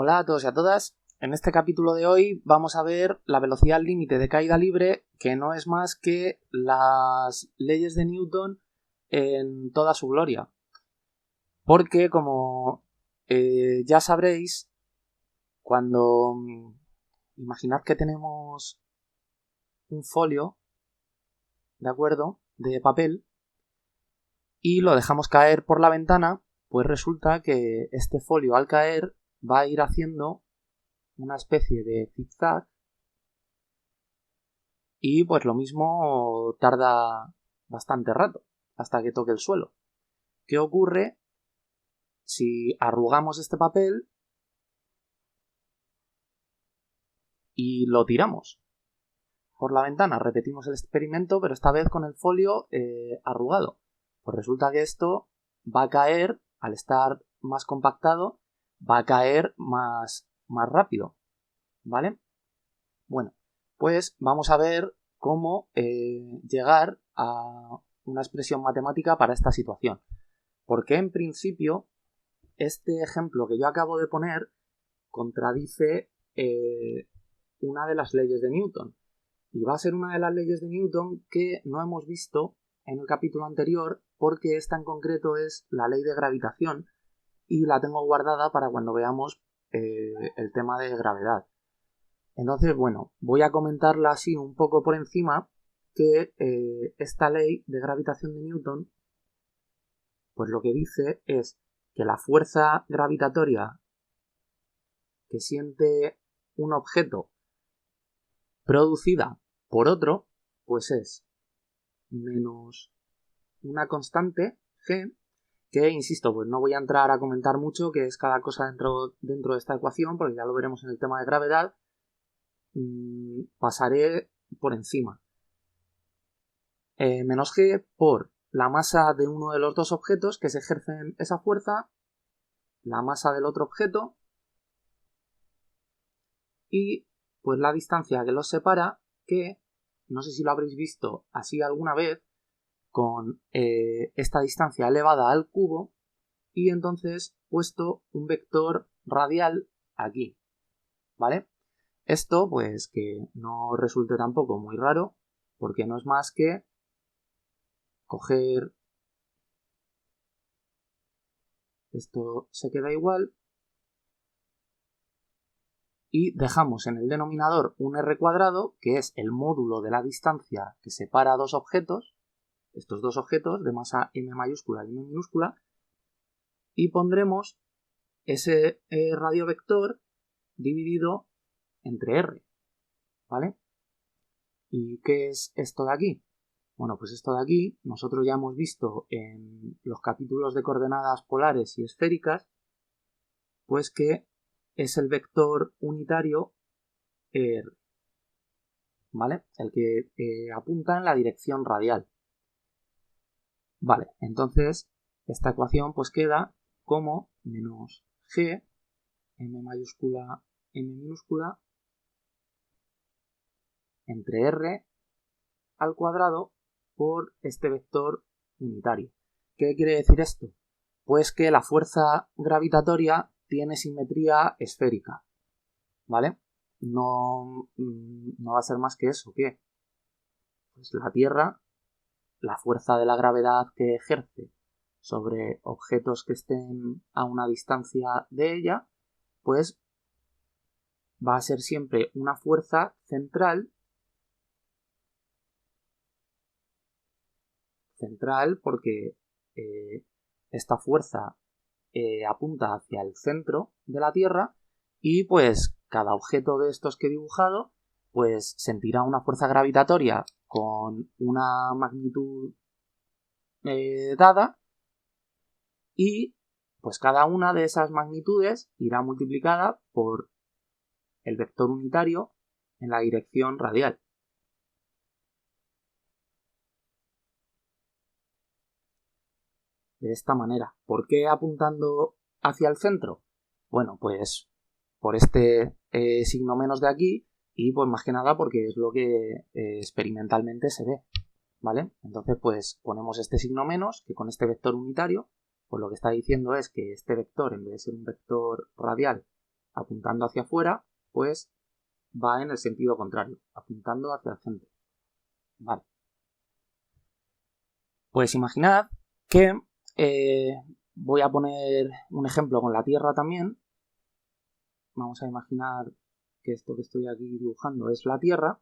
Hola a todos y a todas. En este capítulo de hoy vamos a ver la velocidad límite de caída libre, que no es más que las leyes de Newton en toda su gloria. Porque, como ya sabréis, cuando imaginad que tenemos un folio, ¿de acuerdo?, de papel, y lo dejamos caer por la ventana, pues resulta que este folio al caer va a ir haciendo una especie de zigzag y pues lo mismo tarda bastante rato hasta que toque el suelo. ¿Qué ocurre si arrugamos este papel y lo tiramos por la ventana? Repetimos el experimento, pero esta vez con el folio arrugado. Pues resulta que esto va a caer, al estar más compactado, va a caer más rápido, ¿vale? Bueno, pues vamos a ver cómo llegar a una expresión matemática para esta situación. Porque en principio este ejemplo que yo acabo de poner contradice una de las leyes de Newton. Y va a ser una de las leyes de Newton que no hemos visto en el capítulo anterior, porque esta en concreto es la ley de gravitación y la tengo guardada para cuando veamos el tema de gravedad. Entonces, bueno, voy a comentarla así un poco por encima, que esta ley de gravitación de Newton, pues lo que dice es que la fuerza gravitatoria que siente un objeto producida por otro, pues es menos una constante g, que, insisto, pues no voy a entrar a comentar mucho qué es cada cosa dentro de esta ecuación, porque ya lo veremos en el tema de gravedad. Pasaré por encima. Menos g por la masa de uno de los dos objetos que se ejercen esa fuerza, la masa del otro objeto y pues la distancia que los separa, que no sé si lo habréis visto así alguna vez, con esta distancia elevada al cubo y entonces puesto un vector radial aquí, ¿vale? Esto pues que no resulte tampoco muy raro, porque no es más que coger, esto se queda igual, y dejamos en el denominador un r cuadrado, que es el módulo de la distancia que separa dos objetos, estos dos objetos de masa m mayúscula y m minúscula, y pondremos ese radio vector dividido entre r, ¿vale? ¿Y qué es esto de aquí? Bueno, pues esto de aquí nosotros ya hemos visto en los capítulos de coordenadas polares y esféricas, pues que es el vector unitario r, ¿vale? El que apunta en la dirección radial. Vale, entonces esta ecuación pues queda como menos g, m mayúscula, m minúscula, entre r al cuadrado por este vector unitario. ¿Qué quiere decir esto? Pues que la fuerza gravitatoria tiene simetría esférica, ¿vale? No va a ser más que eso, ¿qué? Pues la Tierra, la fuerza de la gravedad que ejerce sobre objetos que estén a una distancia de ella, pues va a ser siempre una fuerza central porque esta fuerza apunta hacia el centro de la Tierra y pues cada objeto de estos que he dibujado pues sentirá una fuerza gravitatoria con una magnitud dada y pues cada una de esas magnitudes irá multiplicada por el vector unitario en la dirección radial. De esta manera. ¿Por qué apuntando hacia el centro? Bueno, pues por este signo menos de aquí y pues más que nada porque es lo que experimentalmente se ve, ¿vale? Entonces pues ponemos este signo menos, que con este vector unitario, pues lo que está diciendo es que este vector, en vez de ser un vector radial, apuntando hacia afuera, pues va en el sentido contrario, apuntando hacia el centro. Vale. Pues imaginad que voy a poner un ejemplo con la Tierra también. Vamos a imaginar que esto que estoy aquí dibujando es la Tierra.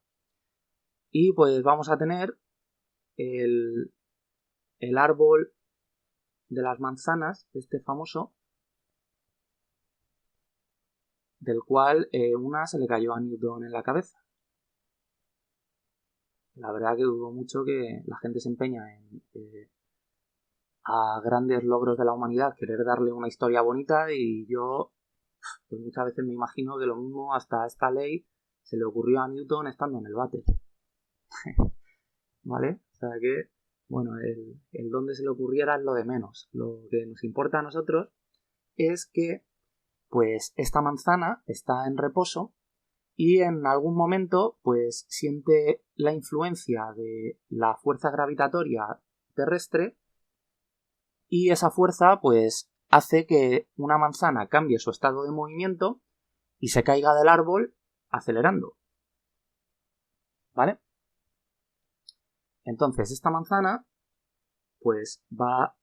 Y pues vamos a tener el árbol de las manzanas, este famoso, del cual una se le cayó a Newton en la cabeza. La verdad que dudo mucho que la gente se empeña en a grandes logros de la humanidad querer darle una historia bonita, y yo pues muchas veces me imagino que lo mismo hasta esta ley se le ocurrió a Newton estando en el váter. ¿Vale? O sea que, bueno, el dónde se le ocurriera es lo de menos. Lo que nos importa a nosotros es que pues esta manzana está en reposo y en algún momento pues siente la influencia de la fuerza gravitatoria terrestre, y esa fuerza pues hace que una manzana cambie su estado de movimiento y se caiga del árbol acelerando. ¿Vale? Entonces esta manzana pues va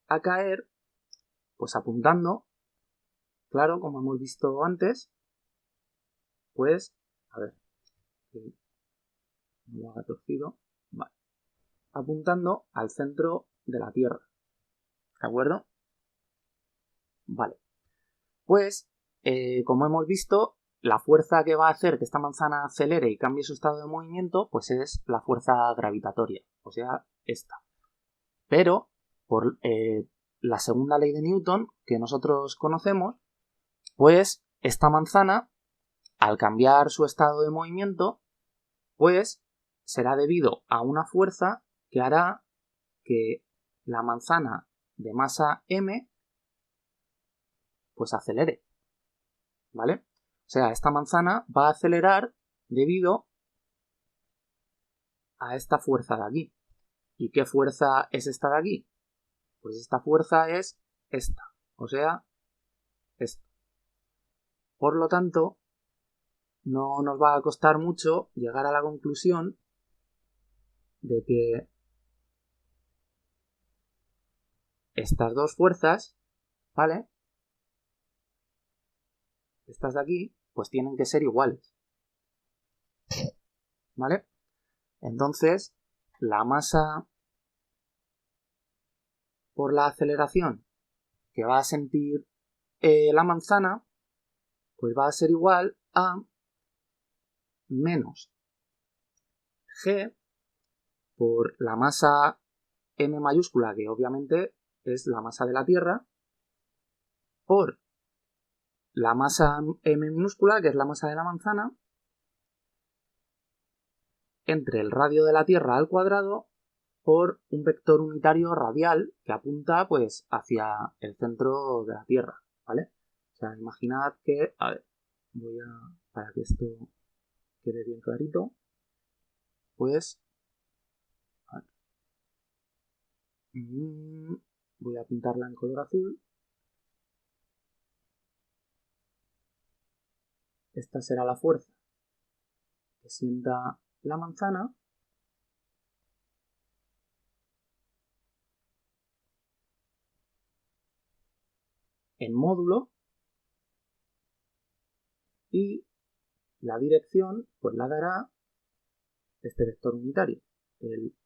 a caer pues apuntando, claro, como hemos visto antes, pues, a ver, que no lo haga torcido, vale, apuntando al centro de la Tierra, ¿de acuerdo? Vale, pues, como hemos visto, la fuerza que va a hacer que esta manzana acelere y cambie su estado de movimiento, pues es la fuerza gravitatoria, o sea, esta. Pero, por la segunda ley de Newton, que nosotros conocemos, pues esta manzana, al cambiar su estado de movimiento, pues será debido a una fuerza que hará que la manzana de masa m pues acelere, ¿vale? O sea, esta manzana va a acelerar debido a esta fuerza de aquí. ¿Y qué fuerza es esta de aquí? Pues esta fuerza es esta, o sea, esta. Por lo tanto, no nos va a costar mucho llegar a la conclusión de que estas dos fuerzas, ¿vale? Estas de aquí, pues tienen que ser iguales, ¿vale? Entonces, la masa por la aceleración que va a sentir la manzana, pues va a ser igual a menos g por la masa m mayúscula, que obviamente es la masa de la Tierra, por la masa m minúscula, que es la masa de la manzana, entre el radio de la Tierra al cuadrado por un vector unitario radial que apunta pues hacia el centro de la Tierra, ¿vale? O sea, imaginad que, a ver, para que esto quede bien clarito, pues, a ver, voy a pintarla en color azul. Esta será la fuerza que sienta la manzana, en módulo, y la dirección pues la dará este vector unitario, el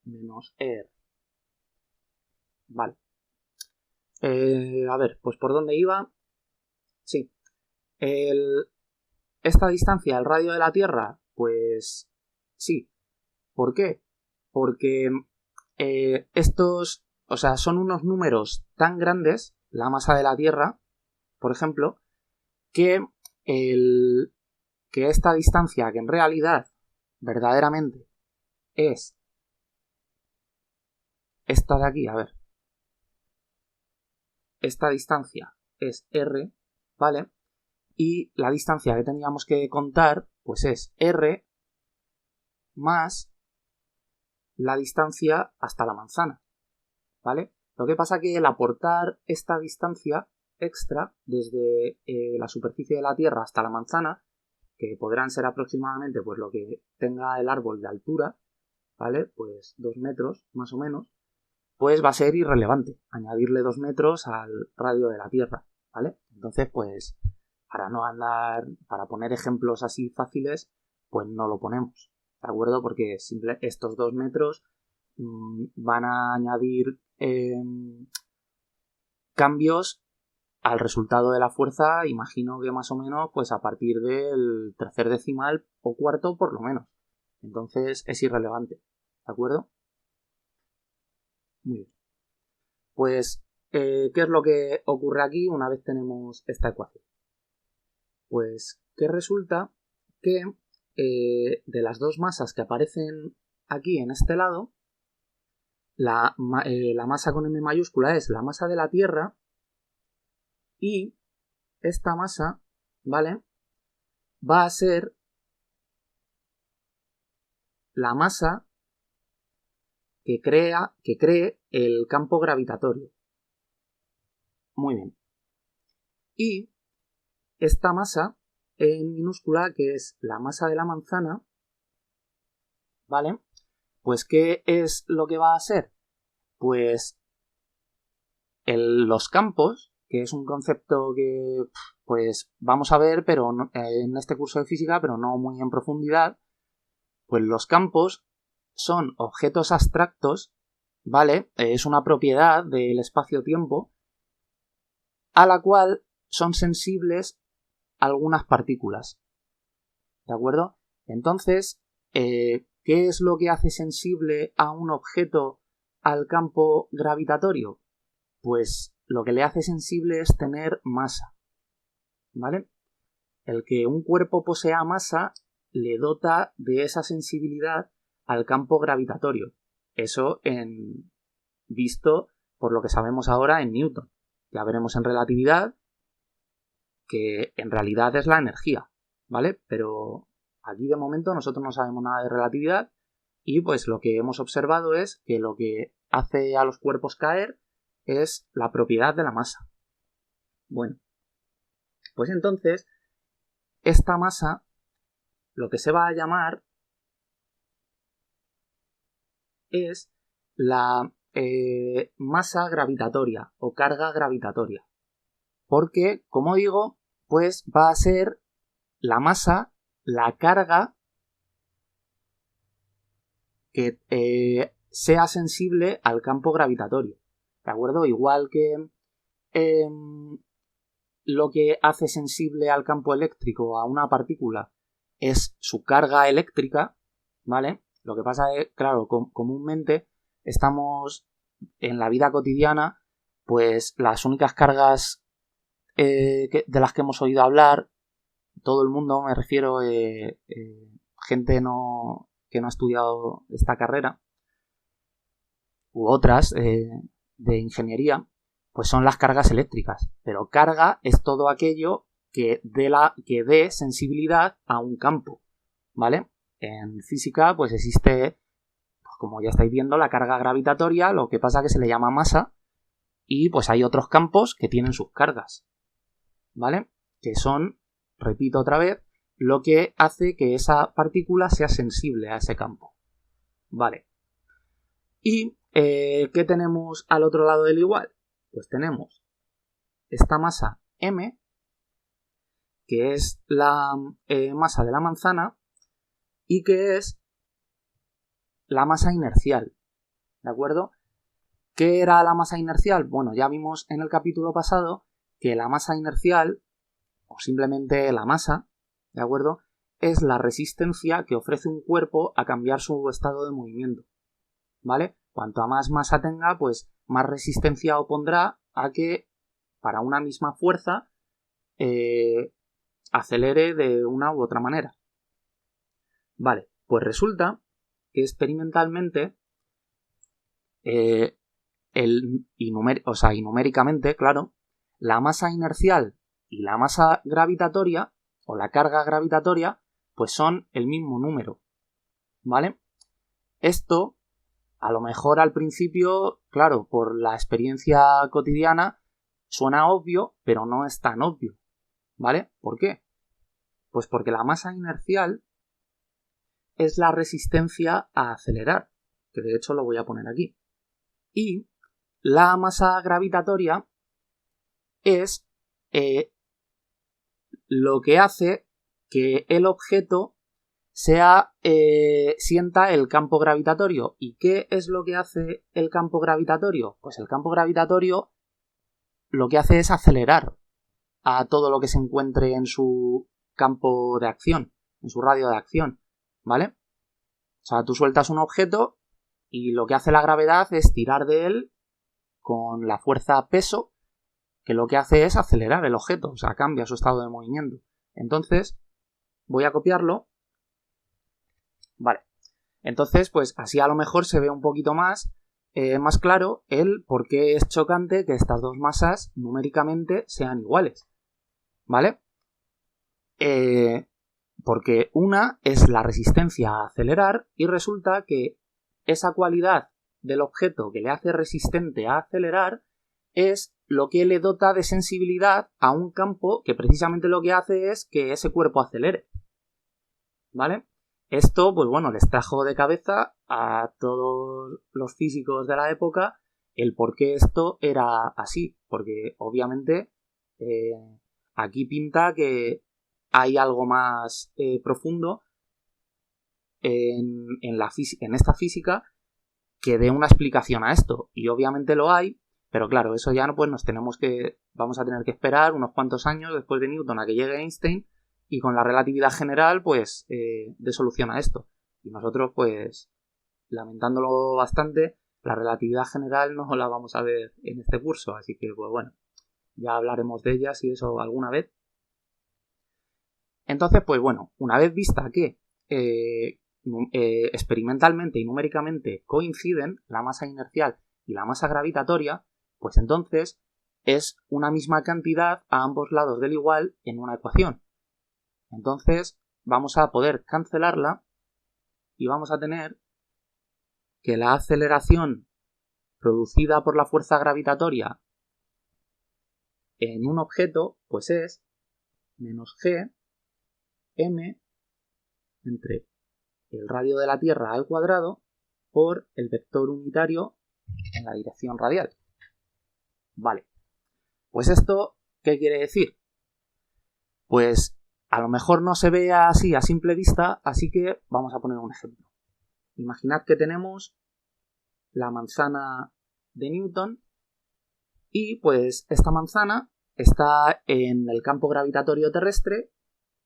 menos r. Vale. A ver, pues ¿por dónde iba? Sí. Esta distancia, el radio de la Tierra, pues sí. ¿Por qué? Porque estos, o sea, son unos números tan grandes, la masa de la Tierra, por ejemplo, que esta distancia, que en realidad, verdaderamente, es esta de aquí, a ver, esta distancia es r, ¿vale? Y la distancia que teníamos que contar, pues es r más la distancia hasta la manzana, ¿vale? Lo que pasa que el aportar esta distancia extra desde la superficie de la Tierra hasta la manzana, que podrán ser aproximadamente pues lo que tenga el árbol de altura, ¿vale? Pues 2 metros más o menos, pues va a ser irrelevante añadirle 2 metros al radio de la Tierra, ¿vale? Entonces, pues para poner ejemplos así fáciles, pues no lo ponemos, ¿de acuerdo? Porque estos 2 metros van a añadir cambios al resultado de la fuerza, imagino que más o menos pues a partir del tercer decimal o cuarto por lo menos. Entonces es irrelevante, ¿de acuerdo? Muy bien. Pues, ¿qué es lo que ocurre aquí una vez tenemos esta ecuación? Pues que resulta que de las dos masas que aparecen aquí en este lado, la masa con M mayúscula es la masa de la Tierra y esta masa, ¿vale? Va a ser la masa que cree el campo gravitatorio. Muy bien. Y esta masa en minúscula, que es la masa de la manzana, ¿vale? Pues, ¿qué es lo que va a ser? Pues los campos, que es un concepto que pues vamos a ver pero no, en este curso de física, pero no muy en profundidad, pues los campos son objetos abstractos, ¿vale? Es una propiedad del espacio-tiempo a la cual son sensibles algunas partículas, ¿de acuerdo? Entonces, ¿qué es lo que hace sensible a un objeto al campo gravitatorio? Pues lo que le hace sensible es tener masa, ¿vale? El que un cuerpo posea masa le dota de esa sensibilidad al campo gravitatorio. Eso visto por lo que sabemos ahora en Newton. Ya veremos en relatividad que en realidad es la energía, ¿vale? Pero aquí de momento nosotros no sabemos nada de relatividad y pues lo que hemos observado es que lo que hace a los cuerpos caer es la propiedad de la masa. Bueno, pues entonces esta masa lo que se va a llamar es la masa gravitatoria o carga gravitatoria. Porque, como digo, pues va a ser la masa, la carga que sea sensible al campo gravitatorio. ¿De acuerdo? Igual que lo que hace sensible al campo eléctrico a una partícula es su carga eléctrica, ¿vale? Lo que pasa es, claro, comúnmente estamos en la vida cotidiana, pues las únicas cargas de las que hemos oído hablar, todo el mundo, me refiero, gente que no ha estudiado esta carrera, u otras de ingeniería, pues son las cargas eléctricas. Pero carga es todo aquello que dé sensibilidad a un campo, ¿vale? En física, pues existe, pues como ya estáis viendo, la carga gravitatoria, lo que pasa que se le llama masa, y pues hay otros campos que tienen sus cargas, ¿vale? Que son, repito otra vez, lo que hace que esa partícula sea sensible a ese campo, ¿vale? Y ¿qué tenemos al otro lado del igual? Pues tenemos esta masa M, que es la masa de la manzana, y que es la masa inercial, ¿de acuerdo? ¿Qué era la masa inercial? Bueno, ya vimos en el capítulo pasado que la masa inercial, o simplemente la masa, ¿de acuerdo?, es la resistencia que ofrece un cuerpo a cambiar su estado de movimiento, ¿vale? Cuanto a más masa tenga, pues más resistencia opondrá a que para una misma fuerza acelere de una u otra manera. Vale, pues resulta que experimentalmente y numéricamente, claro, la masa inercial y la masa gravitatoria o la carga gravitatoria pues son el mismo número, ¿vale? Esto A lo mejor al principio, claro, por la experiencia cotidiana, suena obvio, pero no es tan obvio, ¿vale? ¿Por qué? Pues porque la masa inercial es la resistencia a acelerar, que de hecho lo voy a poner aquí. Y la masa gravitatoria es lo que hace que el objeto sienta el campo gravitatorio. ¿Y qué es lo que hace el campo gravitatorio? Pues el campo gravitatorio lo que hace es acelerar a todo lo que se encuentre en su campo de acción, en su radio de acción, ¿vale? O sea, tú sueltas un objeto y lo que hace la gravedad es tirar de él con la fuerza peso, que lo que hace es acelerar el objeto, o sea, cambia su estado de movimiento. Entonces, voy a copiarlo. Vale. Entonces, pues así a lo mejor se ve un poquito más claro el por qué es chocante que estas dos masas numéricamente sean iguales. ¿Vale? Porque una es la resistencia a acelerar y resulta que esa cualidad del objeto que le hace resistente a acelerar es lo que le dota de sensibilidad a un campo que precisamente lo que hace es que ese cuerpo acelere. ¿Vale? Esto, pues bueno, les trajo de cabeza a todos los físicos de la época el por qué esto era así. Porque obviamente aquí pinta que hay algo más profundo en esta física que dé una explicación a esto. Y obviamente lo hay, pero claro, eso ya no, pues vamos a tener que esperar unos cuantos años después de Newton a que llegue Einstein y con la relatividad general pues dé solución a esto. Y nosotros pues, lamentándolo bastante, la relatividad general no la vamos a ver en este curso, así que pues bueno, ya hablaremos de ellas y eso alguna vez. Entonces, pues bueno, una vez vista que experimentalmente y numéricamente coinciden la masa inercial y la masa gravitatoria, pues entonces es una misma cantidad a ambos lados del igual en una ecuación. Entonces vamos a poder cancelarla y vamos a tener que la aceleración producida por la fuerza gravitatoria en un objeto pues es menos g m entre el radio de la Tierra al cuadrado por el vector unitario en la dirección radial. Vale. Pues esto, ¿qué quiere decir? Pues a lo mejor no se ve así a simple vista, así que vamos a poner un ejemplo. Imaginad que tenemos la manzana de Newton y pues esta manzana está en el campo gravitatorio terrestre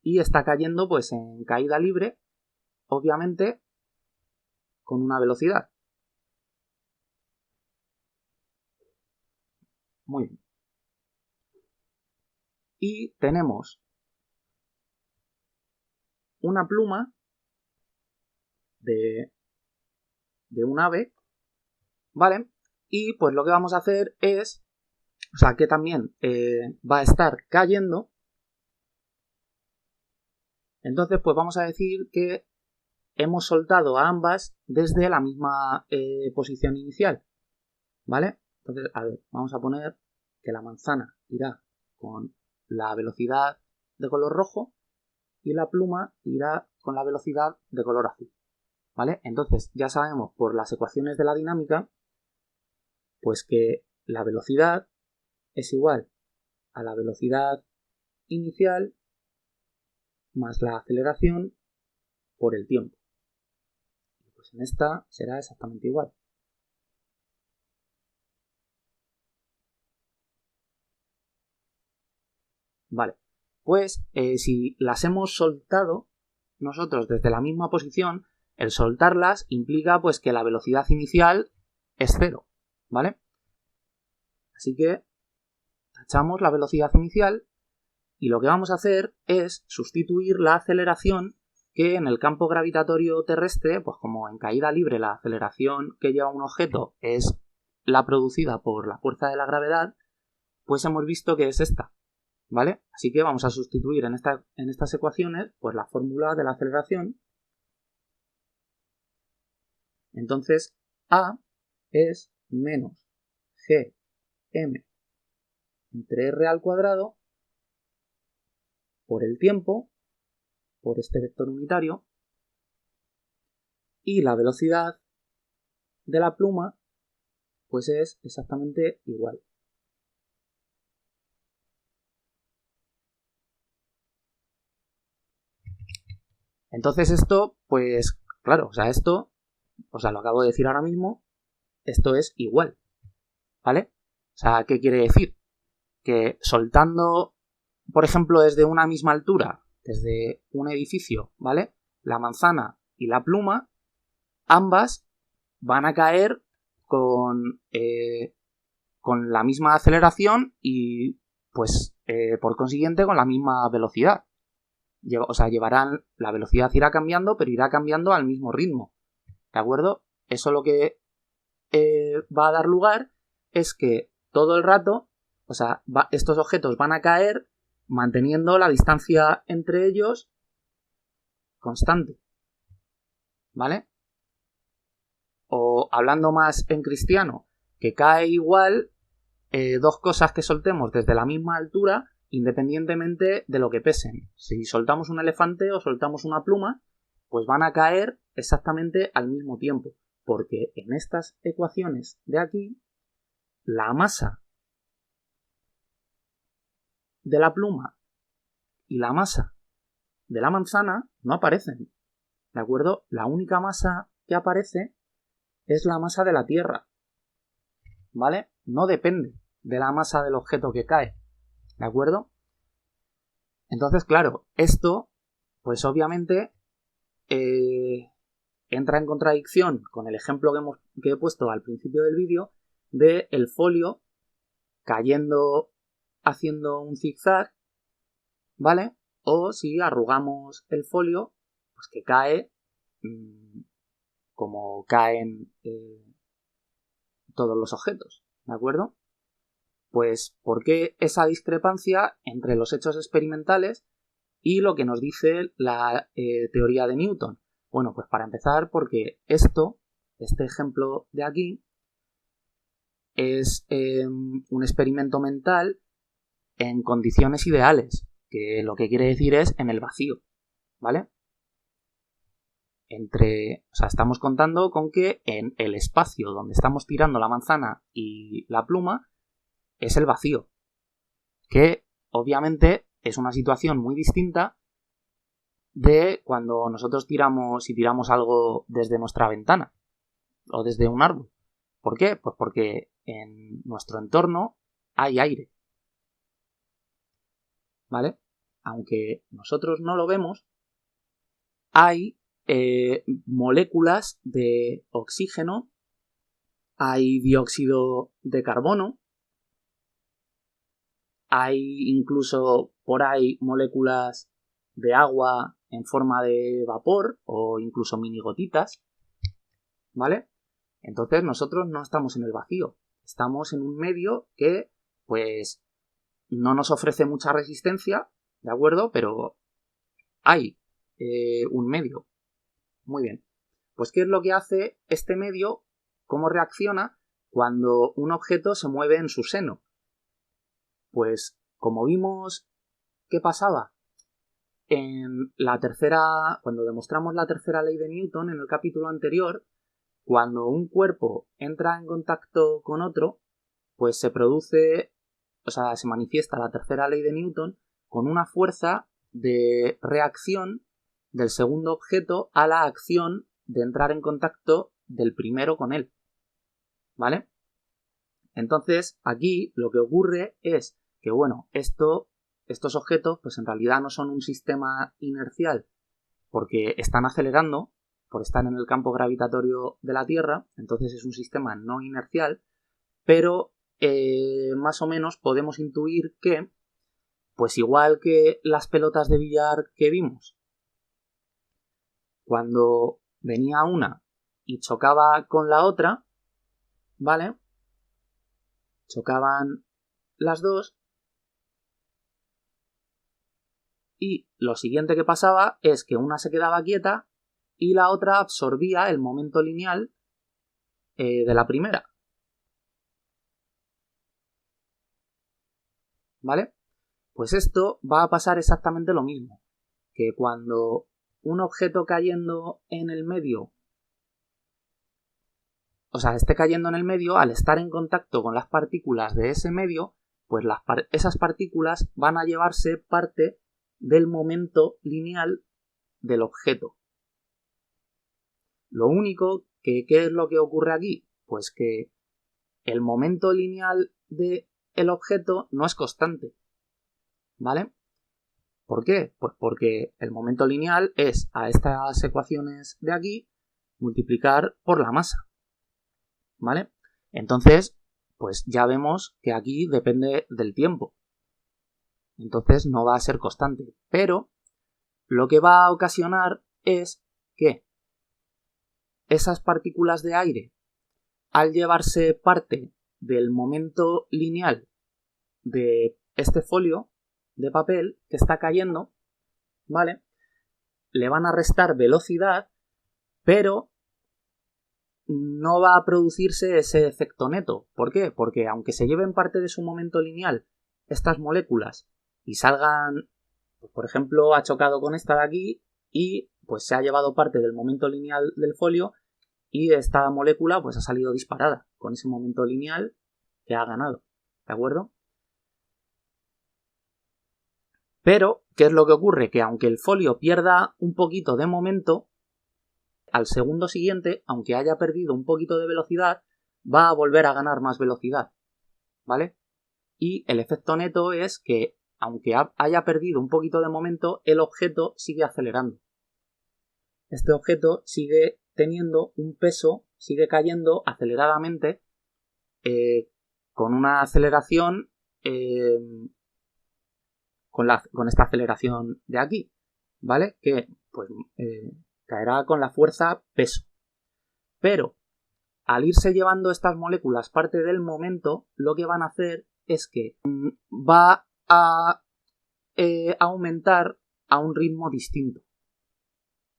y está cayendo pues en caída libre, obviamente con una velocidad. Muy bien. Y tenemos una pluma de un ave, ¿vale? Y pues lo que vamos a hacer es, o sea, que también va a estar cayendo. Entonces, pues vamos a decir que hemos soltado a ambas desde la misma posición inicial, ¿vale? Entonces, a ver, vamos a poner que la manzana irá con la velocidad de color rojo y la pluma irá con la velocidad de color azul, ¿vale? Entonces, ya sabemos por las ecuaciones de la dinámica, pues que la velocidad es igual a la velocidad inicial más la aceleración por el tiempo. Pues en esta será exactamente igual. Vale, pues si las hemos soltado nosotros desde la misma posición, el soltarlas implica pues que la velocidad inicial es 0, ¿vale? Así que tachamos la velocidad inicial y lo que vamos a hacer es sustituir la aceleración que en el campo gravitatorio terrestre, pues como en caída libre la aceleración que lleva un objeto es la producida por la fuerza de la gravedad, pues hemos visto que es esta, ¿vale? Así que vamos a sustituir en estas ecuaciones pues la fórmula de la aceleración. Entonces A es menos Gm entre R al cuadrado por el tiempo, por este vector unitario, y la velocidad de la pluma pues es exactamente igual. Entonces esto, pues claro, esto, lo acabo de decir ahora mismo, esto es igual, ¿vale? ¿Qué quiere decir? Que soltando, por ejemplo, desde una misma altura, desde un edificio, ¿vale? La manzana y la pluma, ambas van a caer con la misma aceleración y, pues, por consiguiente, con la misma velocidad. Llevarán, la velocidad irá cambiando, pero irá cambiando al mismo ritmo, ¿de acuerdo? Eso lo que va a dar lugar es que todo el rato, estos objetos van a caer manteniendo la distancia entre ellos constante, ¿vale? O hablando más en cristiano, que cae igual dos cosas que soltemos desde la misma altura independientemente de lo que pesen. Si soltamos un elefante o soltamos una pluma, pues van a caer exactamente al mismo tiempo, porque en estas ecuaciones de aquí, la masa de la pluma y la masa de la manzana no aparecen, ¿de acuerdo? La única masa que aparece es la masa de la Tierra, ¿vale? No depende de la masa del objeto que cae, ¿de acuerdo? Entonces, claro, esto, pues obviamente, entra en contradicción con el ejemplo que he puesto al principio del vídeo de el folio cayendo haciendo un zigzag, ¿vale? O si arrugamos el folio, pues que cae como caen todos los objetos, ¿de acuerdo? Pues, ¿por qué esa discrepancia entre los hechos experimentales y lo que nos dice la teoría de Newton? Bueno, pues para empezar, porque este ejemplo de aquí, es un experimento mental en condiciones ideales, que lo que quiere decir es en el vacío, ¿vale? Estamos contando con que en el espacio donde estamos tirando la manzana y la pluma es el vacío, que obviamente es una situación muy distinta de cuando nosotros tiramos algo desde nuestra ventana o desde un árbol. ¿Por qué? Pues porque en nuestro entorno hay aire, ¿vale? Aunque nosotros no lo vemos, hay moléculas de oxígeno, hay dióxido de carbono, hay incluso por ahí moléculas de agua en forma de vapor o incluso mini gotitas, ¿vale? Entonces nosotros no estamos en el vacío, estamos en un medio que, pues, no nos ofrece mucha resistencia, ¿de acuerdo? Pero hay un medio. Muy bien. Pues, ¿qué es lo que hace este medio? ¿Cómo reacciona cuando un objeto se mueve en su seno? Pues, como vimos que pasaba cuando demostramos la tercera ley de Newton en el capítulo anterior, cuando un cuerpo entra en contacto con otro, pues se manifiesta la tercera ley de Newton con una fuerza de reacción del segundo objeto a la acción de entrar en contacto del primero con él, ¿vale? Entonces, aquí lo que ocurre es que, bueno, estos objetos, pues en realidad no son un sistema inercial porque están acelerando por estar en el campo gravitatorio de la Tierra, entonces es un sistema no inercial, pero más o menos podemos intuir que, pues igual que las pelotas de billar que vimos, cuando venía una y chocaba con la otra, ¿vale? Chocaban las dos y lo siguiente que pasaba es que una se quedaba quieta y la otra absorbía el momento lineal de la primera. ¿Vale? Pues esto va a pasar exactamente lo mismo, que cuando un objeto cayendo en el medio, o sea, esté cayendo en el medio, al estar en contacto con las partículas de ese medio, pues esas partículas van a llevarse parte del momento lineal del objeto. Lo único que, ¿qué es lo que ocurre aquí? Pues que el momento lineal del objeto no es constante, ¿vale? ¿Por qué? Pues porque el momento lineal es a estas ecuaciones de aquí multiplicar por la masa, ¿vale? Entonces, pues ya vemos que aquí depende del tiempo. Entonces no va a ser constante. Pero lo que va a ocasionar es que esas partículas de aire, al llevarse parte del momento lineal de este folio de papel que está cayendo, ¿vale? Le van a restar velocidad, pero no va a producirse ese efecto neto. ¿Por qué? Porque aunque se lleven parte de su momento lineal estas moléculas y salgan, pues por ejemplo, ha chocado con esta de aquí y pues se ha llevado parte del momento lineal del folio y esta molécula pues ha salido disparada con ese momento lineal que ha ganado, ¿de acuerdo? Pero, ¿qué es lo que ocurre? Que aunque el folio pierda un poquito de momento, al segundo siguiente, aunque haya perdido un poquito de velocidad, va a volver a ganar más velocidad, ¿vale? Y el efecto neto es que, aunque haya perdido un poquito de momento, el objeto sigue acelerando. Este objeto sigue teniendo un peso, sigue cayendo aceleradamente, con una aceleración, con esta aceleración de aquí, ¿vale? Que pues caerá con la fuerza peso. Pero al irse llevando estas moléculas parte del momento, lo que van a hacer es que va a aumentar a un ritmo distinto,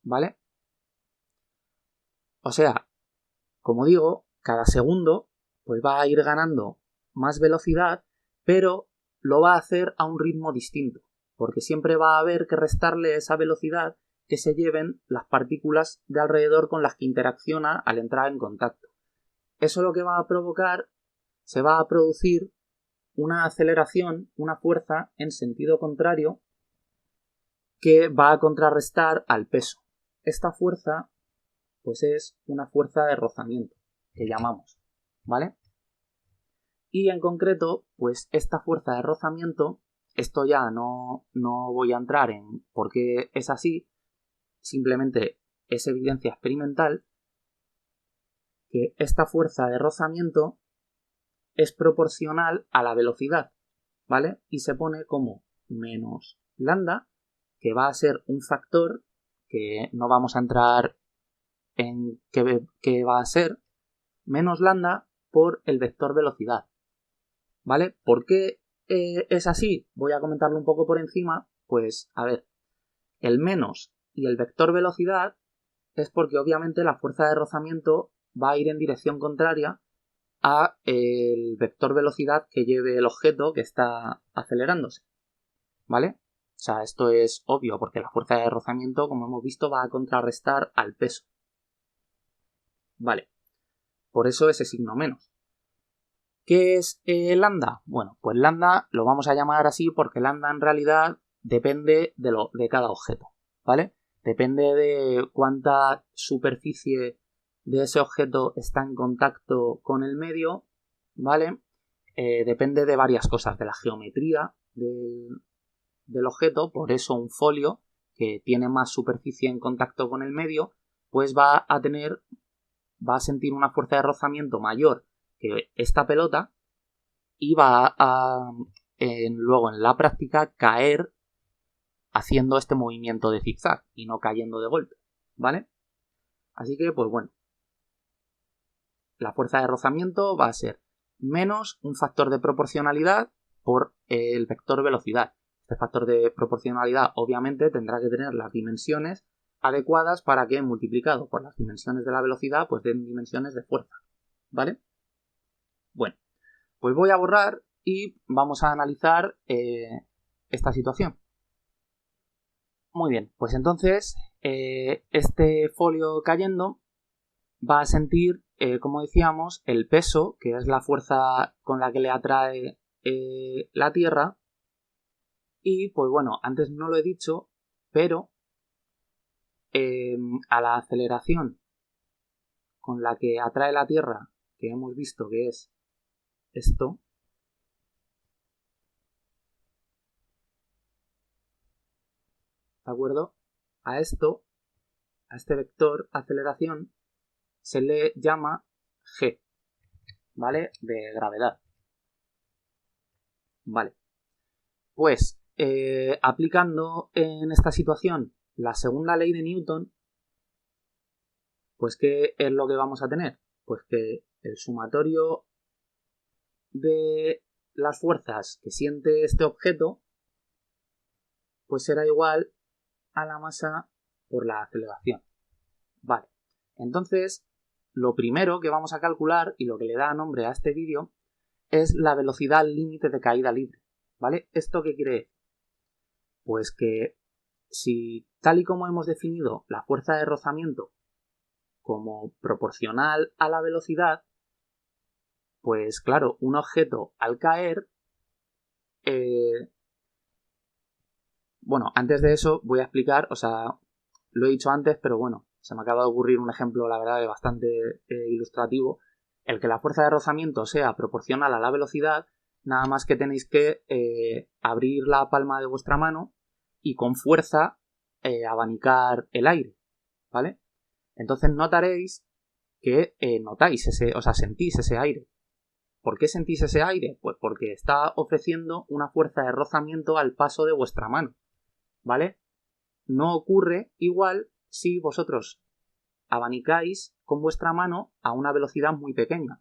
¿vale? O sea, como digo, cada segundo pues va a ir ganando más velocidad, pero lo va a hacer a un ritmo distinto, porque siempre va a haber que restarle esa velocidad que se lleven las partículas de alrededor con las que interacciona al entrar en contacto. Eso lo que va a provocar, se va a producir una aceleración, una fuerza en sentido contrario que va a contrarrestar al peso. Esta fuerza pues es una fuerza de rozamiento, que llamamos, ¿vale? Y en concreto, pues esta fuerza de rozamiento, esto ya no voy a entrar en por qué es así, simplemente es evidencia experimental que esta fuerza de rozamiento es proporcional a la velocidad, ¿vale? Y se pone como menos lambda, que va a ser un factor que no vamos a entrar en qué va a ser, menos lambda por el vector velocidad, ¿vale? ¿Por qué es así? Voy a comentarlo un poco por encima. Pues, a ver, el menos y el vector velocidad es porque obviamente la fuerza de rozamiento va a ir en dirección contraria a el vector velocidad que lleve el objeto que está acelerándose, ¿vale? O sea, esto es obvio porque la fuerza de rozamiento, como hemos visto, va a contrarrestar al peso. Vale, por eso ese signo menos. ¿Qué es lambda? Bueno, pues lambda lo vamos a llamar así porque lambda en realidad depende de cada objeto, ¿vale? Depende de cuánta superficie de ese objeto está en contacto con el medio, ¿vale? Depende de varias cosas, de la geometría del objeto, por eso un folio que tiene más superficie en contacto con el medio, pues va a sentir una fuerza de rozamiento mayor que esta pelota y va a luego en la práctica caer haciendo este movimiento de zigzag y no cayendo de golpe, ¿vale? Así que, pues bueno, la fuerza de rozamiento va a ser menos un factor de proporcionalidad por el vector velocidad. Este factor de proporcionalidad obviamente tendrá que tener las dimensiones adecuadas para que multiplicado por las dimensiones de la velocidad pues den dimensiones de fuerza, ¿vale? Bueno, pues voy a borrar y vamos a analizar esta situación. Muy bien, pues entonces este folio cayendo va a sentir, como decíamos, el peso, que es la fuerza con la que le atrae la Tierra. Y pues bueno, antes no lo he dicho, pero a la aceleración con la que atrae la Tierra, que hemos visto que es esto, ¿de acuerdo? A esto, a este vector aceleración, se le llama G, ¿vale? De gravedad. Vale. Pues aplicando en esta situación la segunda ley de Newton, pues ¿qué es lo que vamos a tener? Pues que el sumatorio de las fuerzas que siente este objeto pues será igual a la masa por la aceleración. Vale, entonces lo primero que vamos a calcular y lo que le da nombre a este vídeo es la velocidad límite de caída libre, ¿vale? ¿Esto qué quiere decir? Pues que si tal y como hemos definido la fuerza de rozamiento como proporcional a la velocidad, pues claro, un objeto al caer, bueno, antes de eso voy a explicar, o sea, lo he dicho antes, pero bueno, se me acaba de ocurrir un ejemplo, la verdad, bastante ilustrativo. El que la fuerza de rozamiento sea proporcional a la velocidad, nada más que tenéis que abrir la palma de vuestra mano y con fuerza abanicar el aire, ¿vale? Entonces notaréis que notáis ese, o sea, sentís ese aire. ¿Por qué sentís ese aire? Pues porque está ofreciendo una fuerza de rozamiento al paso de vuestra mano, ¿vale? No ocurre igual si vosotros abanicáis con vuestra mano a una velocidad muy pequeña,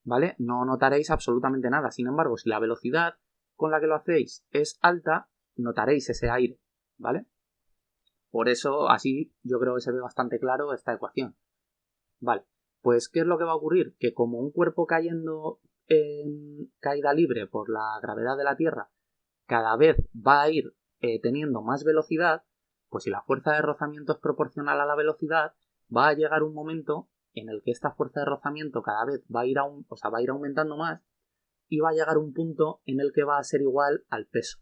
¿vale? No notaréis absolutamente nada. Sin embargo, si la velocidad con la que lo hacéis es alta, notaréis ese aire, ¿vale? Por eso, así yo creo que se ve bastante claro esta ecuación. Vale, pues ¿qué es lo que va a ocurrir? Que como un cuerpo cayendo en caída libre por la gravedad de la Tierra cada vez va a ir teniendo más velocidad, pues si la fuerza de rozamiento es proporcional a la velocidad, va a llegar un momento en el que esta fuerza de rozamiento cada vez va a ir, va a ir aumentando más y va a llegar un punto en el que va a ser igual al peso,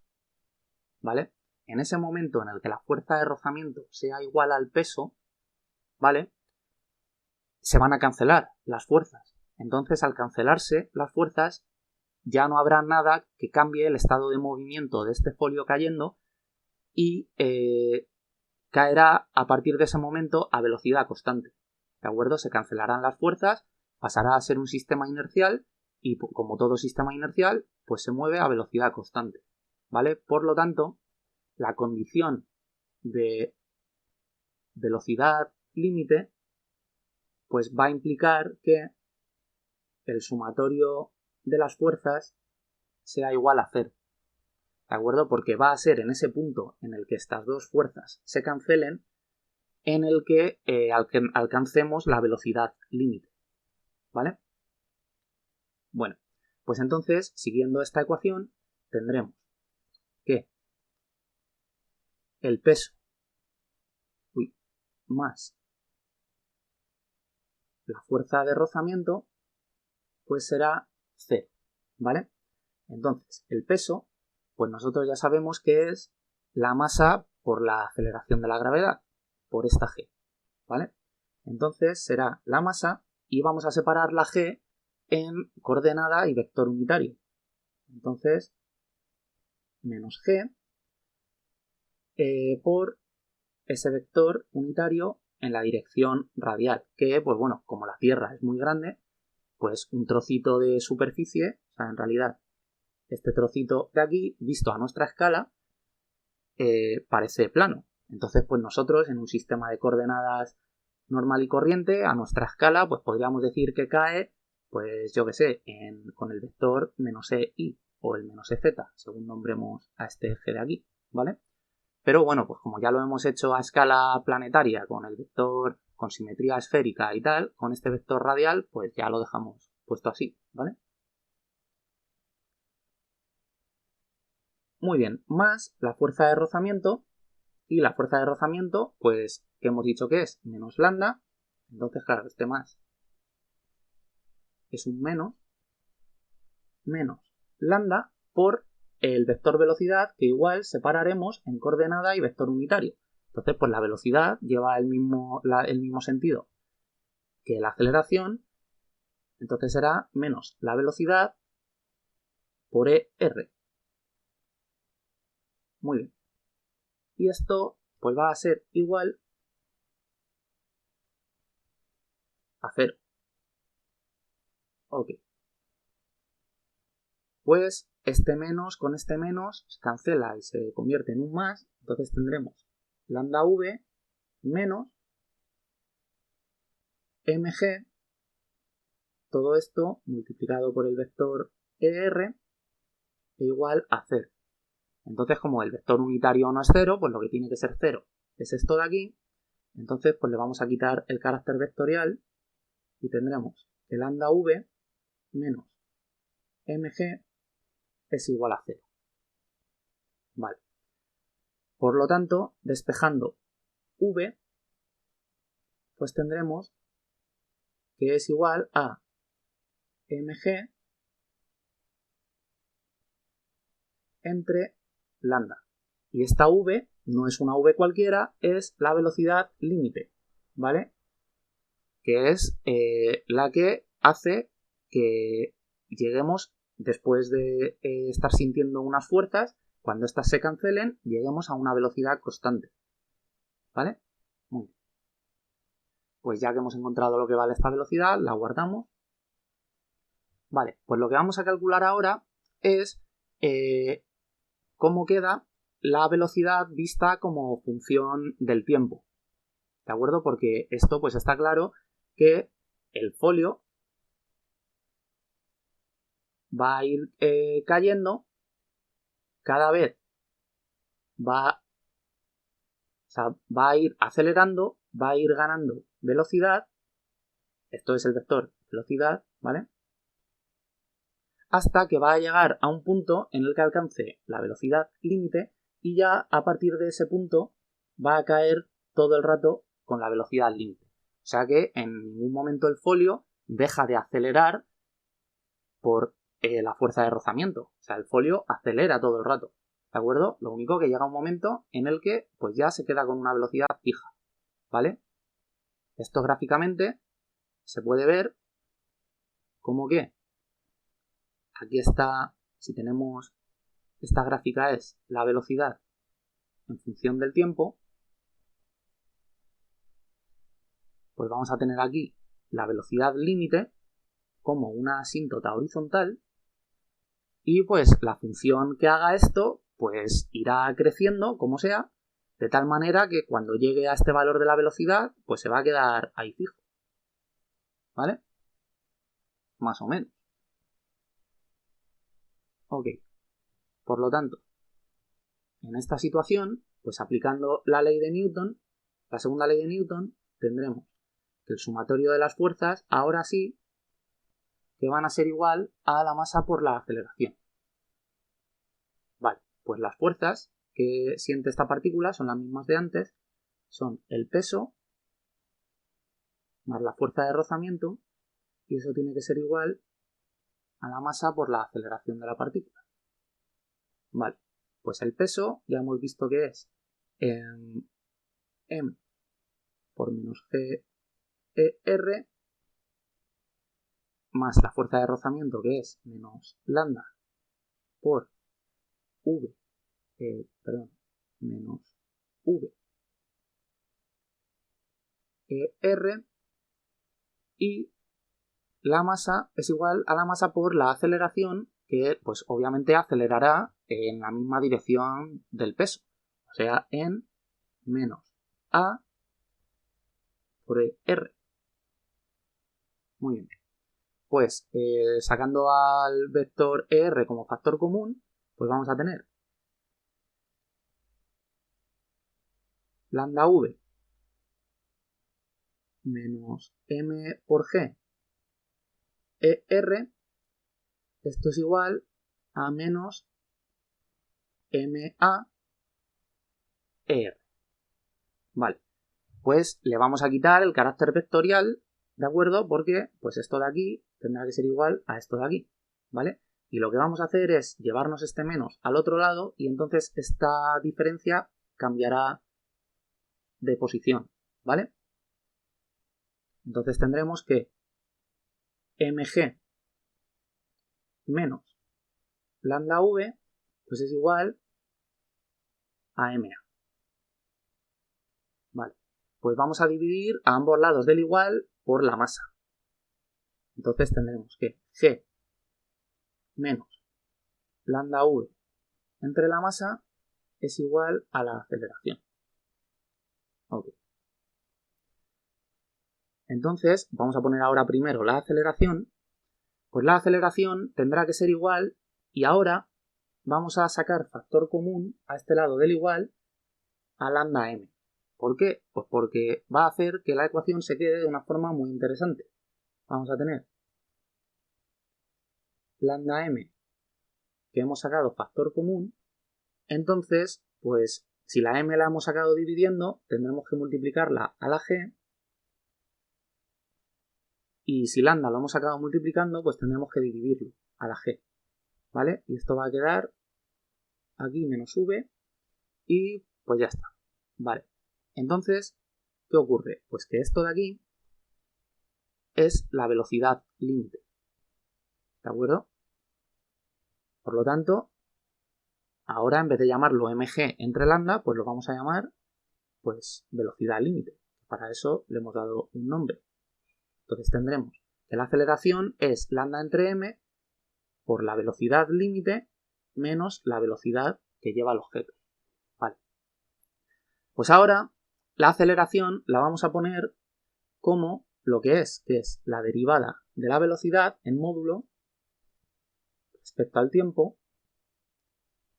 ¿vale? En ese momento en el que la fuerza de rozamiento sea igual al peso, ¿vale? Se van a cancelar las fuerzas. Entonces, al cancelarse las fuerzas, ya no habrá nada que cambie el estado de movimiento de este folio cayendo y caerá a partir de ese momento a velocidad constante. ¿De acuerdo? Se cancelarán las fuerzas, pasará a ser un sistema inercial y como todo sistema inercial, pues se mueve a velocidad constante. ¿Vale? Por lo tanto, la condición de velocidad límite pues va a implicar que el sumatorio de las fuerzas sea igual a 0. ¿De acuerdo? Porque va a ser en ese punto en el que estas dos fuerzas se cancelen en el que alcancemos la velocidad límite. ¿Vale? Bueno, pues entonces, siguiendo esta ecuación, tendremos que el peso más la fuerza de rozamiento pues será 0. ¿Vale? Entonces, el peso, pues nosotros ya sabemos que es la masa por la aceleración de la gravedad, por esta g, ¿vale? Entonces será la masa y vamos a separar la g en coordenada y vector unitario. Entonces, menos g por ese vector unitario en la dirección radial, que, pues bueno, como la Tierra es muy grande, pues un trocito de superficie, o sea, en realidad este trocito de aquí, visto a nuestra escala, parece plano. Entonces, pues nosotros en un sistema de coordenadas normal y corriente, a nuestra escala, pues podríamos decir que cae, pues yo que sé, con el vector menos EI o el menos EZ, según nombremos a este eje de aquí, ¿vale? Pero bueno, pues como ya lo hemos hecho a escala planetaria con con simetría esférica y tal, con este vector radial, pues ya lo dejamos puesto así, ¿vale? Muy bien, más la fuerza de rozamiento, y la fuerza de rozamiento, pues, que hemos dicho que es menos lambda, entonces, claro, este más es un menos lambda por el vector velocidad, que igual separaremos en coordenada y vector unitario. Entonces, pues la velocidad lleva el mismo sentido que la aceleración, entonces será menos la velocidad por ER. Muy bien. Y esto pues va a ser igual a 0. Ok. Pues este menos con este menos se cancela y se convierte en un más, entonces tendremos lambda v menos mg, todo esto multiplicado por el vector ER igual a 0. Entonces, como el vector unitario no es 0, pues lo que tiene que ser 0 es esto de aquí. Entonces, pues le vamos a quitar el carácter vectorial y tendremos que lambda v menos mg es igual a 0. Vale. Por lo tanto, despejando v, pues tendremos que es igual a mg entre lambda. Y esta v no es una v cualquiera, es la velocidad límite, ¿vale? Que es la que hace que lleguemos, después de estar sintiendo unas fuerzas, cuando éstas se cancelen, lleguemos a una velocidad constante, ¿vale? Muy bien. Pues ya que hemos encontrado lo que vale esta velocidad, la guardamos. Vale, pues lo que vamos a calcular ahora es cómo queda la velocidad vista como función del tiempo, ¿de acuerdo? Porque esto pues está claro que el folio va a ir cayendo cada vez, va a ir acelerando, va a ir ganando velocidad, esto es el vector velocidad, ¿vale? Hasta que va a llegar a un punto en el que alcance la velocidad límite y ya a partir de ese punto va a caer todo el rato con la velocidad límite. O sea que en ningún momento el folio deja de acelerar por la fuerza de rozamiento. O sea, el folio acelera todo el rato, ¿de acuerdo? Lo único que llega un momento en el que pues ya se queda con una velocidad fija, ¿vale? Esto gráficamente se puede ver como que aquí está, si tenemos esta gráfica es la velocidad en función del tiempo, pues vamos a tener aquí la velocidad límite como una asíntota horizontal y pues la función que haga esto pues irá creciendo como sea, de tal manera que cuando llegue a este valor de la velocidad pues se va a quedar ahí fijo, ¿vale? Más o menos. Ok, por lo tanto, en esta situación, pues aplicando la ley de Newton, la segunda ley de Newton, tendremos que el sumatorio de las fuerzas ahora sí que van a ser igual a la masa por la aceleración. Vale, pues las fuerzas que siente esta partícula son las mismas de antes, son el peso más la fuerza de rozamiento y eso tiene que ser igual a la masa por la aceleración de la partícula. Vale, pues el peso ya hemos visto que es m por menos g más la fuerza de rozamiento que es menos lambda por v, menos v r y la masa es igual a la masa por la aceleración que pues obviamente acelerará en la misma dirección del peso, o sea en menos a por r. Muy bien. Pues sacando al vector ER como factor común, pues vamos a tener lambda v menos m por g ER, esto es igual a menos MA ER. Vale, pues le vamos a quitar el carácter vectorial, ¿de acuerdo? Porque pues esto de aquí tendrá que ser igual a esto de aquí, ¿vale? Y lo que vamos a hacer es llevarnos este menos al otro lado y entonces esta diferencia cambiará de posición, ¿vale? Entonces tendremos que mg menos lambda v pues es igual a ma. Vale, pues vamos a dividir a ambos lados del igual por la masa. Entonces tendremos que g menos lambda v entre la masa es igual a la aceleración. Ok. Entonces vamos a poner ahora primero la aceleración. Pues la aceleración tendrá que ser igual y ahora vamos a sacar factor común a este lado del igual a lambda m. ¿Por qué? Pues porque va a hacer que la ecuación se quede de una forma muy interesante. Vamos a tener lambda m que hemos sacado factor común, entonces, pues si la m la hemos sacado dividiendo, tendremos que multiplicarla a la g, y si lambda lo hemos sacado multiplicando, pues tendremos que dividirlo a la g, ¿vale? Y esto va a quedar aquí menos v, y pues ya está, ¿vale? Entonces, ¿qué ocurre? Pues que esto de aquí es la velocidad límite, ¿de acuerdo? Por lo tanto, ahora en vez de llamarlo mg entre lambda, pues lo vamos a llamar pues velocidad límite. Para eso le hemos dado un nombre. Entonces tendremos que la aceleración es lambda entre m por la velocidad límite menos la velocidad que lleva el objeto. Vale. Pues ahora la aceleración la vamos a poner como lo que es la derivada de la velocidad en módulo respecto al tiempo,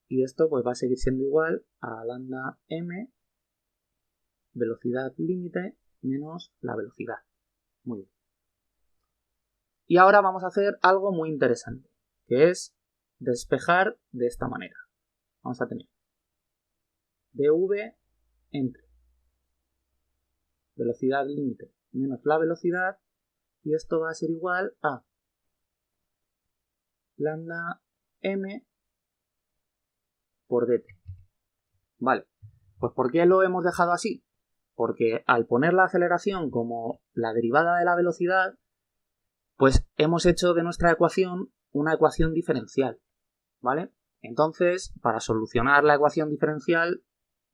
y esto pues va a seguir siendo igual a lambda m velocidad límite menos la velocidad. Muy bien. Y ahora vamos a hacer algo muy interesante, que es despejar de esta manera. Vamos a tener dv entre velocidad límite menos la velocidad, y esto va a ser igual a lambda m por dt. Vale, pues ¿por qué lo hemos dejado así? Porque al poner la aceleración como la derivada de la velocidad, pues hemos hecho de nuestra ecuación una ecuación diferencial, ¿vale? Entonces, para solucionar la ecuación diferencial,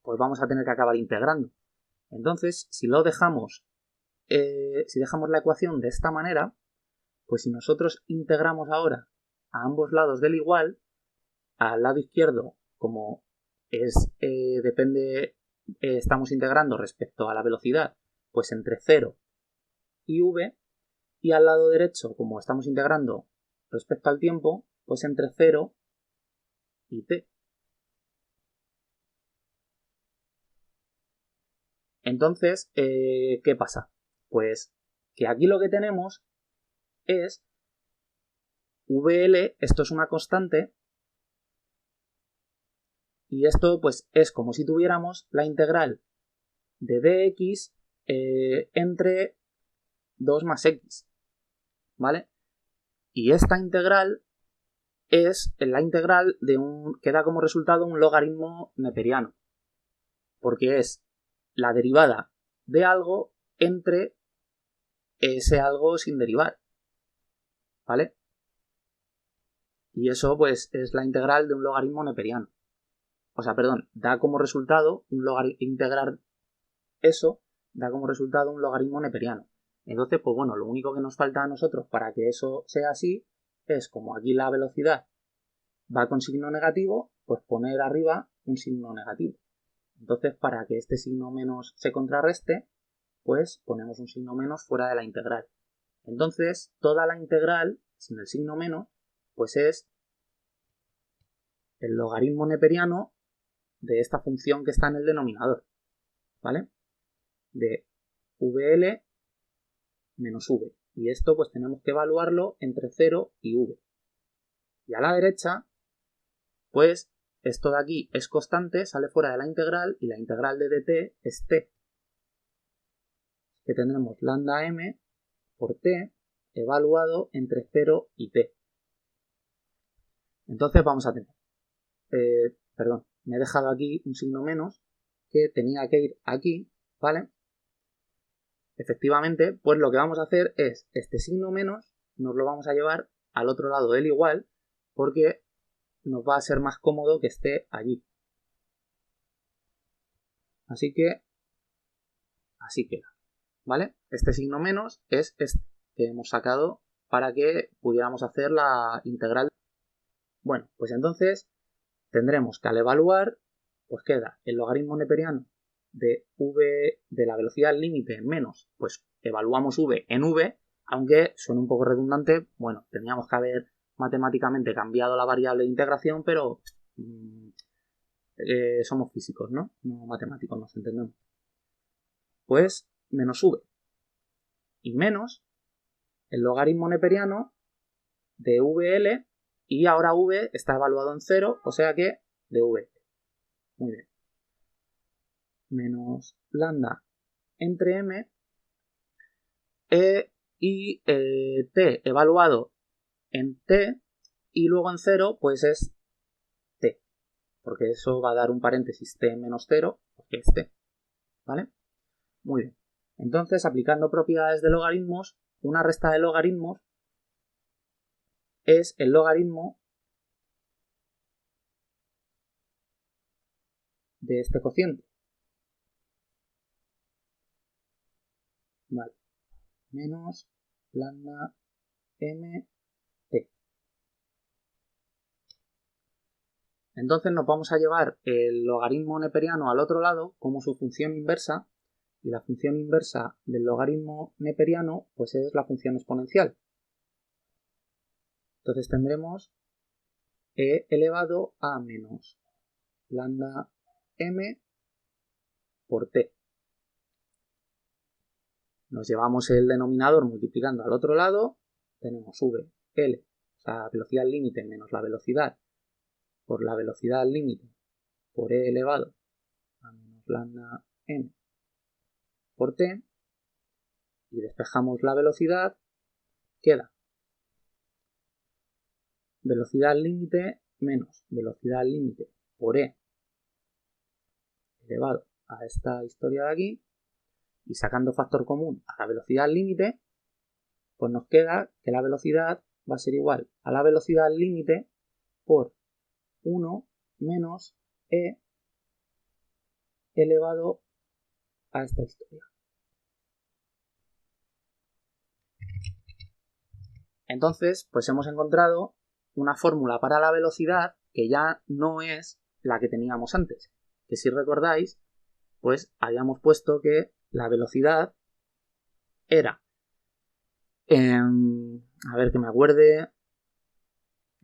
pues vamos a tener que acabar integrando. Entonces, si dejamos la ecuación de esta manera, pues si nosotros integramos ahora a ambos lados del igual, al lado izquierdo, como estamos integrando respecto a la velocidad, pues entre 0 y v, y al lado derecho, como estamos integrando respecto al tiempo, pues entre 0 y t. Entonces, ¿qué pasa? Pues que aquí lo que tenemos es VL, esto es una constante, y esto pues es como si tuviéramos la integral de dx entre 2 más x, ¿vale? Y esta integral es la integral que da como resultado un logaritmo neperiano, porque es la derivada de algo entre ese algo sin derivar, ¿vale? Y eso pues es la integral de un logaritmo neperiano. O sea, perdón, da como resultado integrar eso da como resultado un logaritmo neperiano. Entonces, pues bueno, lo único que nos falta a nosotros para que eso sea así es, como aquí la velocidad va con signo negativo, pues poner arriba un signo negativo. Entonces, para que este signo menos se contrarreste, pues ponemos un signo menos fuera de la integral. Entonces, toda la integral, sin el signo menos, pues es el logaritmo neperiano de esta función que está en el denominador, ¿vale? De VL menos v. Y esto pues tenemos que evaluarlo entre 0 y v. Y a la derecha, pues esto de aquí es constante, sale fuera de la integral y la integral de dt es t. Que tendremos lambda m por t evaluado entre 0 y t. Entonces vamos a tener, perdón, me he dejado aquí un signo menos que tenía que ir aquí, ¿vale? Efectivamente, pues lo que vamos a hacer es este signo menos nos lo vamos a llevar al otro lado del igual porque nos va a ser más cómodo que esté allí. Así que así queda, ¿vale? Este signo menos es este que hemos sacado para que pudiéramos hacer la integral. Bueno, pues entonces tendremos que al evaluar, pues queda el logaritmo neperiano de v de la velocidad límite menos, pues evaluamos v en v, aunque suene un poco redundante, bueno, tendríamos que haber matemáticamente cambiado la variable de integración, pero somos físicos, ¿no? No matemáticos, nos entendemos. Pues menos v y menos el logaritmo neperiano de vl y ahora v está evaluado en 0, o sea que de v. Muy bien. Menos lambda entre m y t evaluado en t y luego en 0 pues es t, porque eso va a dar un paréntesis t menos 0, porque es t, ¿vale? Muy bien. Entonces, aplicando propiedades de logaritmos, una resta de logaritmos es el logaritmo de este cociente. Vale. Menos lambda m t. Entonces nos vamos a llevar el logaritmo neperiano al otro lado como su función inversa, y la función inversa del logaritmo neperiano pues es la función exponencial. Entonces tendremos e elevado a menos lambda m por t. Nos llevamos el denominador multiplicando al otro lado, tenemos v, l, o sea, velocidad límite menos la velocidad por la velocidad límite por e elevado a menos lambda m por t, y despejamos la velocidad, queda velocidad límite menos velocidad límite por e elevado a esta historia de aquí, y sacando factor común a la velocidad límite, pues nos queda que la velocidad va a ser igual a la velocidad límite por 1 menos e elevado a esta historia. Entonces, pues hemos encontrado una fórmula para la velocidad que ya no es la que teníamos antes. Que si recordáis, pues habíamos puesto que la velocidad era, a ver que me acuerde,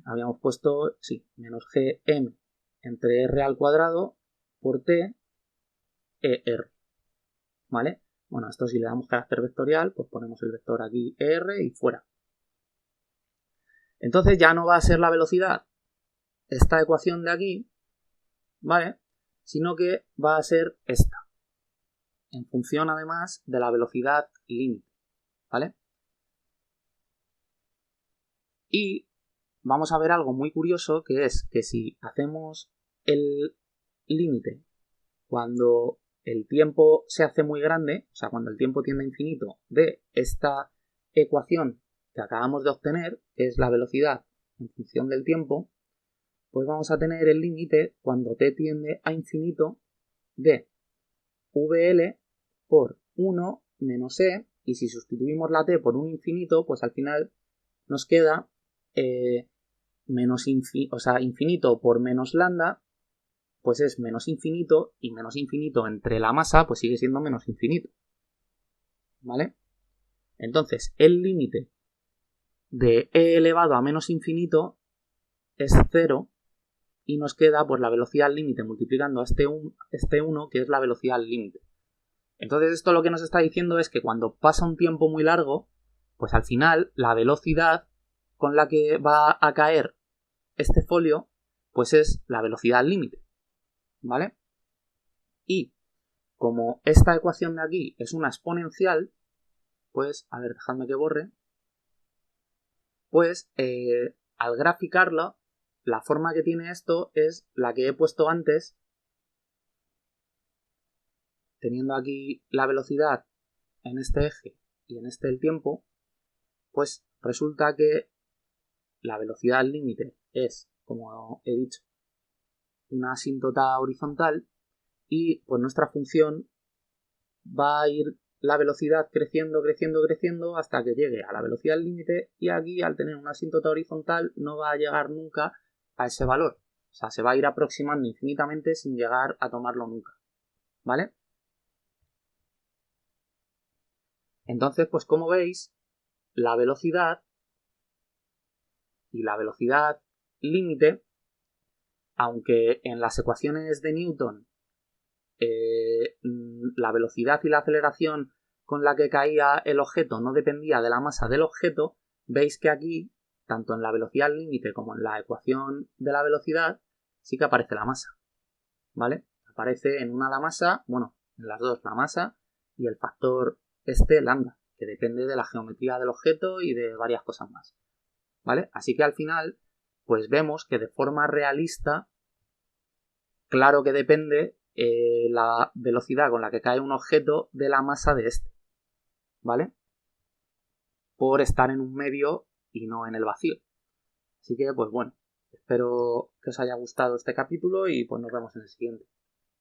habíamos puesto, sí, menos gm entre r al cuadrado por t er, ¿vale? Bueno, esto si le damos carácter vectorial, pues ponemos el vector aquí er y fuera. Entonces ya no va a ser la velocidad esta ecuación de aquí, ¿vale? Sino que va a ser esta, en función además de la velocidad límite, ¿vale? Y vamos a ver algo muy curioso, que es que si hacemos el límite cuando el tiempo se hace muy grande, o sea, cuando el tiempo tiende a infinito, de esta ecuación que acabamos de obtener, que es la velocidad en función del tiempo, pues vamos a tener el límite cuando t tiende a infinito de vl por 1 menos e, y si sustituimos la t por un infinito, pues al final nos queda infinito por menos lambda, pues es menos infinito, y menos infinito entre la masa, pues sigue siendo menos infinito, ¿vale? Entonces, el límite de e elevado a menos infinito es 0, y nos queda pues la velocidad límite multiplicando a este 1, que es la velocidad límite. Entonces esto lo que nos está diciendo es que cuando pasa un tiempo muy largo, pues al final la velocidad con la que va a caer este folio, pues es la velocidad límite, ¿vale? Y como esta ecuación de aquí es una exponencial, pues, a ver, dejadme que borre, pues al graficarla, la forma que tiene esto es la que he puesto antes, teniendo aquí la velocidad en este eje y en este el tiempo, pues resulta que la velocidad límite es, como he dicho, una asíntota horizontal y pues nuestra función va a ir la velocidad creciendo, creciendo, creciendo hasta que llegue a la velocidad límite y aquí al tener una asíntota horizontal no va a llegar nunca a ese valor. O sea, se va a ir aproximando infinitamente sin llegar a tomarlo nunca. ¿Vale? Entonces, pues como veis, la velocidad y la velocidad límite, aunque en las ecuaciones de Newton la velocidad y la aceleración con la que caía el objeto no dependía de la masa del objeto, veis que aquí, tanto en la velocidad límite como en la ecuación de la velocidad, sí que aparece la masa, ¿vale? Aparece en una la masa, bueno, en las dos la masa y el factor lambda, que depende de la geometría del objeto y de varias cosas más, ¿vale? Así que al final, pues vemos que de forma realista, claro que depende la velocidad con la que cae un objeto de la masa de este, ¿vale? Por estar en un medio y no en el vacío. Así que, pues bueno, espero que os haya gustado este capítulo y pues nos vemos en el siguiente.